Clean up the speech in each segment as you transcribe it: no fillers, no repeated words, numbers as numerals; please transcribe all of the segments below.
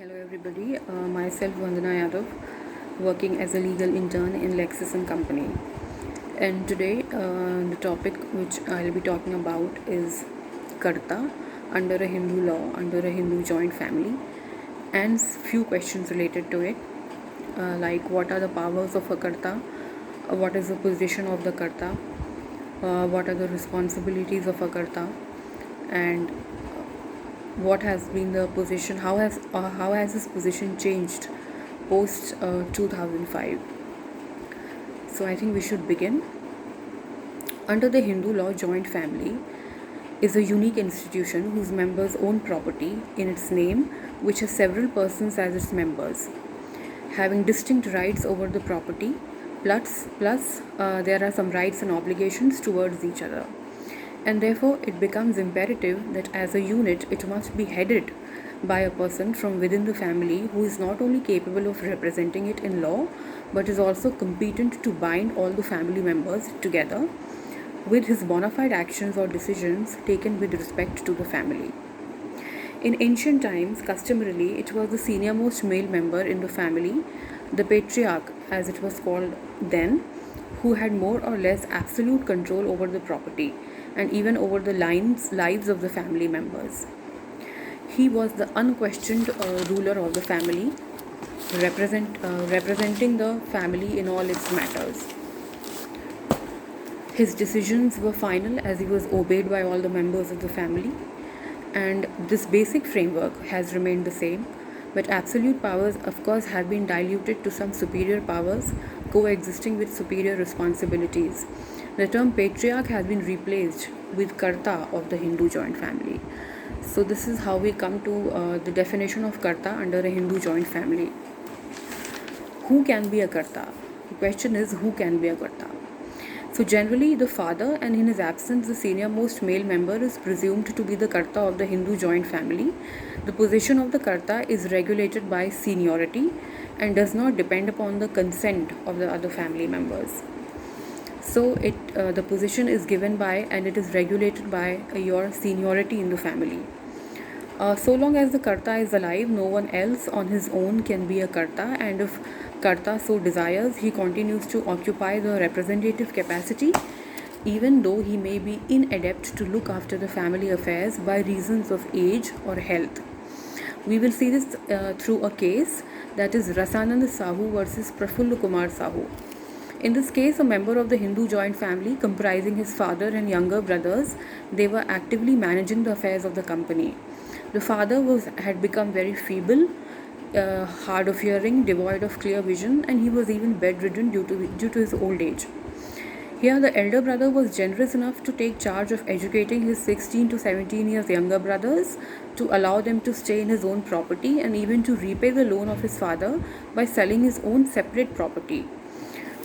Hello everybody, myself Vandana Yadav, working as a legal intern in Lexis and Company. And today the topic which I'll be talking about is Karta under a Hindu law, under a Hindu joint family, and few questions related to it, like what are the powers of a Karta, what is the position of the Karta, what are the responsibilities of a Karta, and what has been the position, how has this position changed post 2005. So I think we should begin. Under the Hindu law, joint family is a unique institution whose members own property in its name, which has several persons as its members, having distinct rights over the property, plus there are some rights and obligations towards each other. And therefore it becomes imperative that as a unit it must be headed by a person from within the family who is not only capable of representing it in law but is also competent to bind all the family members together with his bona fide actions or decisions taken with respect to the family. In ancient times, customarily, it was the senior-most male member in the family, the patriarch as it was called then, who had more or less absolute control over the property and even over the lives of the family members. He was the unquestioned ruler of the family, representing the family in all its matters. His decisions were final as he was obeyed by all the members of the family, and this basic framework has remained the same, but absolute powers, of course, have been diluted to some superior powers coexisting with superior responsibilities. The term patriarch has been replaced with Karta of the Hindu joint family. So, this is how we come to the definition of Karta under a Hindu joint family. Who can be a Karta? The question is, who can be a Karta? So generally the father, and in his absence the senior most male member, is presumed to be the Karta of the Hindu joint family. The position of the Karta is regulated by seniority and does not depend upon the consent of the other family members. So the position is given by and it is regulated by your seniority in the family. So long as the Karta is alive, no one else on his own can be a Karta, and if Karta so desires, he continues to occupy the representative capacity even though he may be inadept to look after the family affairs by reasons of age or health. We will see this through a case, that is Rasanand Sahu versus Prafulla Kumar Sahu. In this case, a member of the Hindu joint family comprising his father and younger brothers, they were actively managing the affairs of the company. The father had become very feeble, hard of hearing, devoid of clear vision, and he was even bedridden due to his old age. Here, the elder brother was generous enough to take charge of educating his 16 to 17 years younger brothers, to allow them to stay in his own property, and even to repay the loan of his father by selling his own separate property.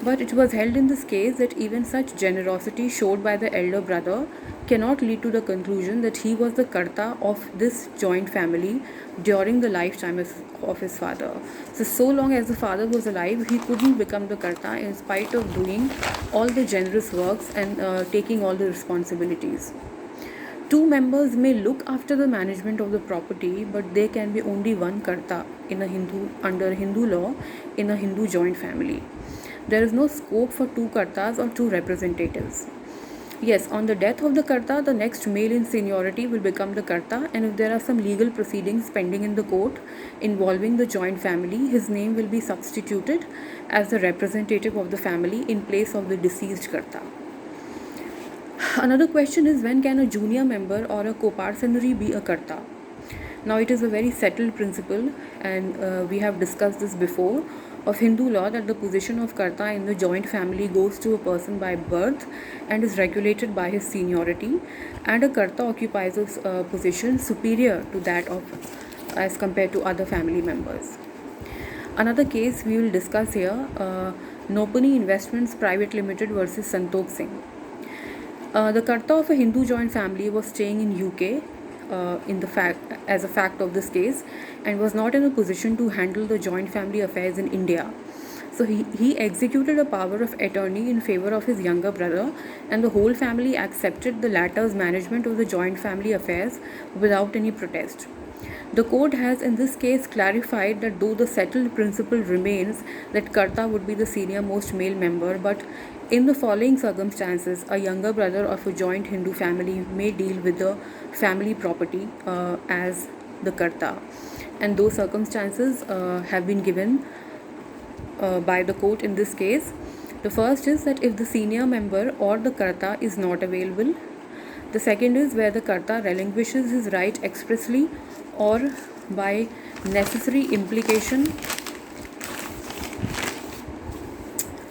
But it was held in this case that even such generosity showed by the elder brother cannot lead to the conclusion that he was the Karta of this joint family during the lifetime of his father. So long as the father was alive, he couldn't become the Karta in spite of doing all the generous works and taking all the responsibilities. Two members may look after the management of the property, but there can be only one Karta under Hindu law in a Hindu joint family. There is no scope for two Kartas or two representatives. Yes, on the death of the Karta, the next male in seniority will become the Karta, and if there are some legal proceedings pending in the court involving the joint family, his name will be substituted as the representative of the family in place of the deceased Karta. Another question is, when can a junior member or a co-parcenary be a Karta? Now it is a very settled principle, and we have discussed this before, of Hindu law, that the position of Karta in the joint family goes to a person by birth and is regulated by his seniority, and a Karta occupies a position superior to that of as compared to other family members. Another case we will discuss here, Nopani Investments Private Limited versus Santokh Singh. The Karta of a Hindu joint family was staying in UK as a fact of this case, and was not in a position to handle the joint family affairs in India. So he executed a power of attorney in favor of his younger brother, and the whole family accepted the latter's management of the joint family affairs without any protest. The court has in this case clarified that though the settled principle remains that Karta would be the senior most male member, but in the following circumstances, a younger brother of a joint Hindu family may deal with the family property as the Karta. And those circumstances have been given by the court in this case. The first is that if the senior member or the Karta is not available. The second is where the Karta relinquishes his right expressly or by necessary implication.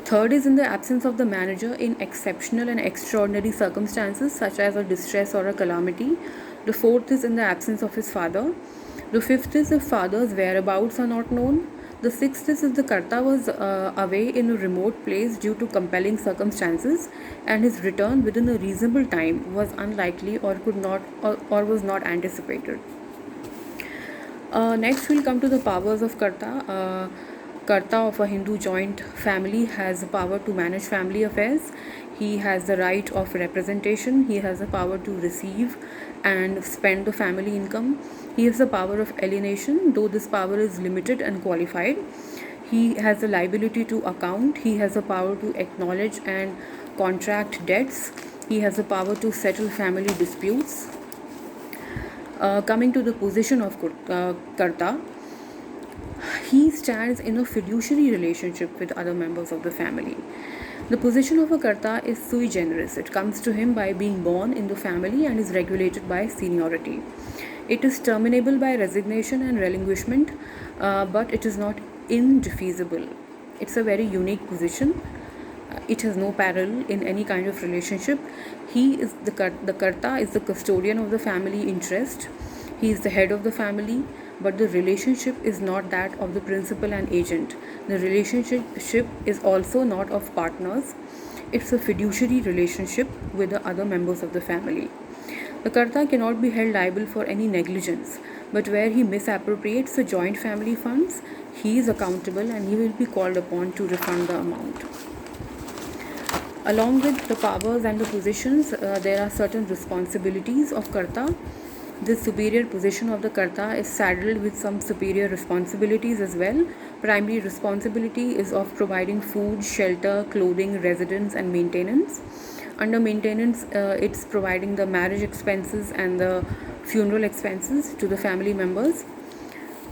Third is in the absence of the manager in exceptional and extraordinary circumstances such as a distress or a calamity. The fourth is in the absence of his father. The fifth is if father's whereabouts are not known. The sixth is if the Karta was away in a remote place due to compelling circumstances and his return within a reasonable time was unlikely or could not or was not anticipated. Next, we'll come to the powers of Karta. Karta of a Hindu joint family has the power to manage family affairs. He has the right of representation. He has the power to receive and spend the family income. He has the power of alienation, though this power is limited and qualified. He has the liability to account. He has the power to acknowledge and contract debts. He has the power to settle family disputes. Coming to the position of Karta, he stands in a fiduciary relationship with other members of the family. The position of a Karta is sui generis. It comes to him by being born in the family and is regulated by seniority. It is terminable by resignation and relinquishment, but it is not indefeasible. It's a very unique position. It has no parallel in any kind of relationship. He is the Karta is the custodian of the family interest. He is the head of the family, but the relationship is not that of the principal and agent. The relationship is also not of partners. It's a fiduciary relationship with the other members of the family. The Karta cannot be held liable for any negligence, but where he misappropriates the joint family funds, he is accountable and he will be called upon to refund the amount. Along with the powers and the positions, there are certain responsibilities of Karta. This superior position of the Karta is saddled with some superior responsibilities as well. Primary responsibility is of providing food, shelter, clothing, residence and maintenance. Under maintenance, it's providing the marriage expenses and the funeral expenses to the family members.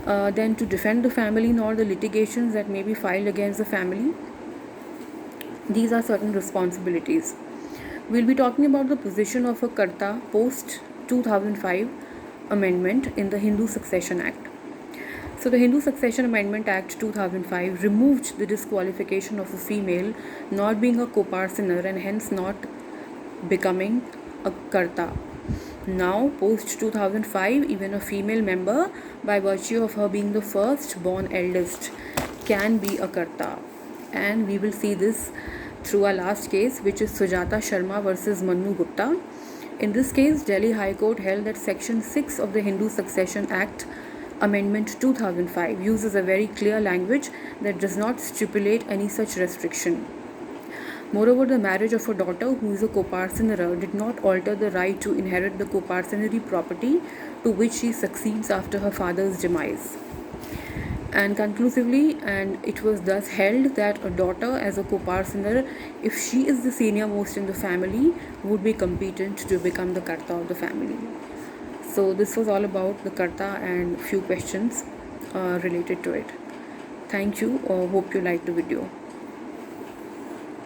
Then to defend the family in all the litigations that may be filed against the family. These are certain responsibilities. We'll be talking about the position of a Karta post 2005 amendment in the Hindu Succession Act. So the Hindu Succession Amendment Act 2005 removed the disqualification of a female not being a co-parsoner and hence not becoming a Karta. Now, post 2005, even a female member, by virtue of her being the first born eldest, can be a Karta. And we will see this through our last case, which is Sujata Sharma versus Manu Gupta. In this case, Delhi High Court held that Section 6 of the Hindu Succession Act Amendment 2005 uses a very clear language that does not stipulate any such restriction. Moreover, the marriage of a daughter who is a co-parsoner did not alter the right to inherit the co-parsonary property to which she succeeds after her father's demise. And conclusively, and it was thus held that a daughter as a co-parsoner, if she is the senior most in the family, would be competent to become the Karta of the family. So this was all about the Karta and few questions related to it. Thank you. Hope you liked the video.